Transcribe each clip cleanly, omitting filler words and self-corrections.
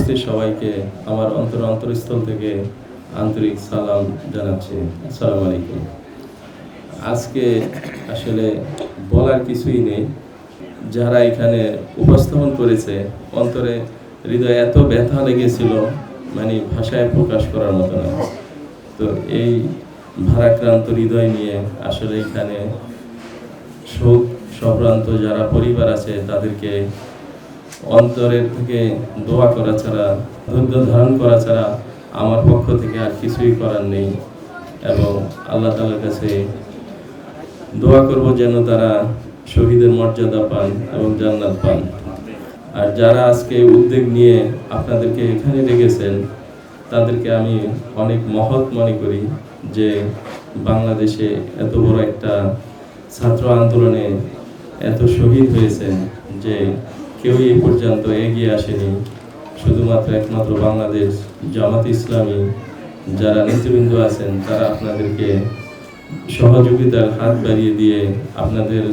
উপস্থিত সবাইকে আমার অন্তরস্থল থেকে আন্তরিক সালাম জানাচ্ছি। আসসালামু আলাইকুম। আজকে আসলে বলার কিছুই নেই। যারা এখানে উপস্থাপন করেছে, অন্তরে হৃদয়ে এত ব্যথা লেগেছিল, মানে ভাষায় প্রকাশ করার মতো না। তো এই ভারাক্রান্ত হৃদয় নিয়ে আসলে এখানে শোক সম্ভ্রান্ত যারা পরিবার আছে তাদেরকে অন্তরের থেকে দোয়া করা ছাড়া, ধৈর্য ধারণ করা ছাড়া আমার পক্ষ থেকে আর কিছুই করার নেই। এবং আল্লাহ তাআলার কাছে দোয়া করব যেন তারা শহীদের মর্যাদা পান এবং জান্নাত পান। আর যারা আজকে উদ্যোগ নিয়ে আপনাদেরকে এখানে ডেকেছেন তাদেরকে আমি অনেক মহৎ মনে করি যে বাংলাদেশে এত বড় একটা ছাত্র আন্দোলনে এত শহীদ হয়েছেন যে কেউ এই পর্যন্ত এগিয়ে আসেনি। শুধুমাত্র একমাত্র বাংলাদেশ জামাত ইসলামী যারা নেতৃবৃন্দ আছেন তারা আপনাদেরকে সহযোগিতার হাত বাড়িয়ে দিয়ে আপনাদের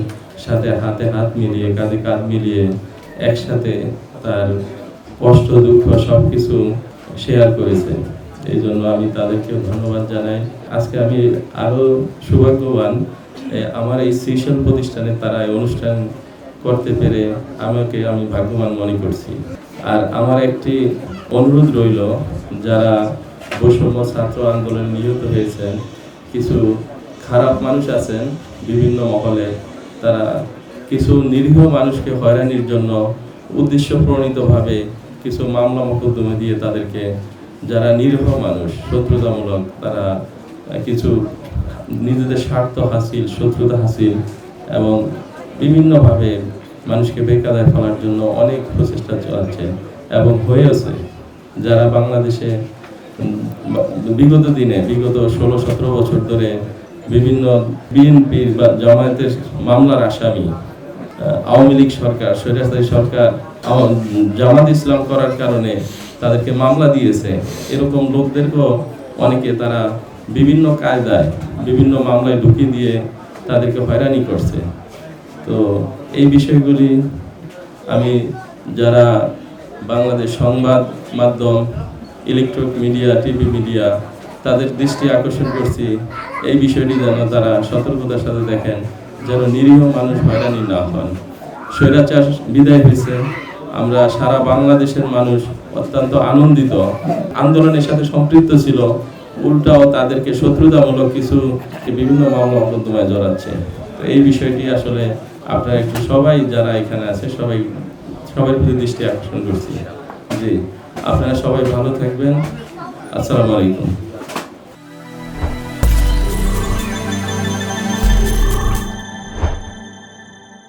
সাথে হাতে হাত মিলিয়ে কাঁধে কাঁধ মিলিয়ে একসাথে তার কষ্ট দুঃখ সব কিছু শেয়ার করেছে। এই জন্য আমি তাদেরকেও ধন্যবাদ জানাই। আজকে আমি আরও সৌভাগ্যবান, আমার এই সৃজন প্রতিষ্ঠানে তারা এই অনুষ্ঠান করতে পেরে আমি ভাগ্যবান মনে করছি। আর আমার একটি অনুরোধ রইল, যারা বৈষম্য ছাত্র আন্দোলনে নিহত হয়েছেন, কিছু খারাপ মানুষ আছেন বিভিন্ন মহলে, তারা কিছু নিরীহ মানুষকে হয়রানির জন্য উদ্দেশ্য প্রণীতভাবে কিছু মামলা মোকদ্দমা দিয়ে তাদেরকে, যারা নিরীহ মানুষ শত্রুতামূলক, তারা কিছু নিজেদের স্বার্থ হাসিল, শত্রুতা হাসিল এবং বিভিন্নভাবে মানুষকে বেকায়দায় ফেলার জন্য অনেক প্রচেষ্টা চালাচ্ছে এবং হয়েছে। যারা বাংলাদেশে বিগত 16-17 বছর ধরে বিভিন্ন বিএনপির বা জামায়াতের মামলার আসামি, আওয়ামী লীগ সরকার, স্বৈরাচারী সরকার জামাত ইসলাম করার কারণে তাদেরকে মামলা দিয়েছে, এরকম লোকদেরকেও অনেকে তারা বিভিন্ন কায়দায় বিভিন্ন মামলায় ঢুকিয়ে দিয়ে তাদেরকে হয়রানি করছে। তো এই বিষয়গুলি আমি যারা বাংলাদেশ সংবাদ মাধ্যম, ইলেকট্রনিক মিডিয়া, টিভি মিডিয়া, তাদের দৃষ্টি আকর্ষণ করছি এই বিষয়টি যেন তারা সতর্কতার সাথে দেখেন, যেন নিরীহ মানুষ হয়রানি না হন। স্বৈরাচার বিদায় হয়েছে, আমরা সারা বাংলাদেশের মানুষ অত্যন্ত আনন্দিত। আন্দোলনের সাথে সম্পৃক্ত ছিল, উল্টাও তাদেরকে শত্রুতামূলক কিছু বিভিন্ন মামলা মোকদ্দমায় জড়াচ্ছে। তো এই বিষয়টি আসলে আপনারা একটু সবাই যারা এখানে আছে সবাই প্রতি দৃষ্টি আকর্ষণ করছি। জি, আপনারা সবাই ভালো থাকবেন। আসসালামু আলাইকুম।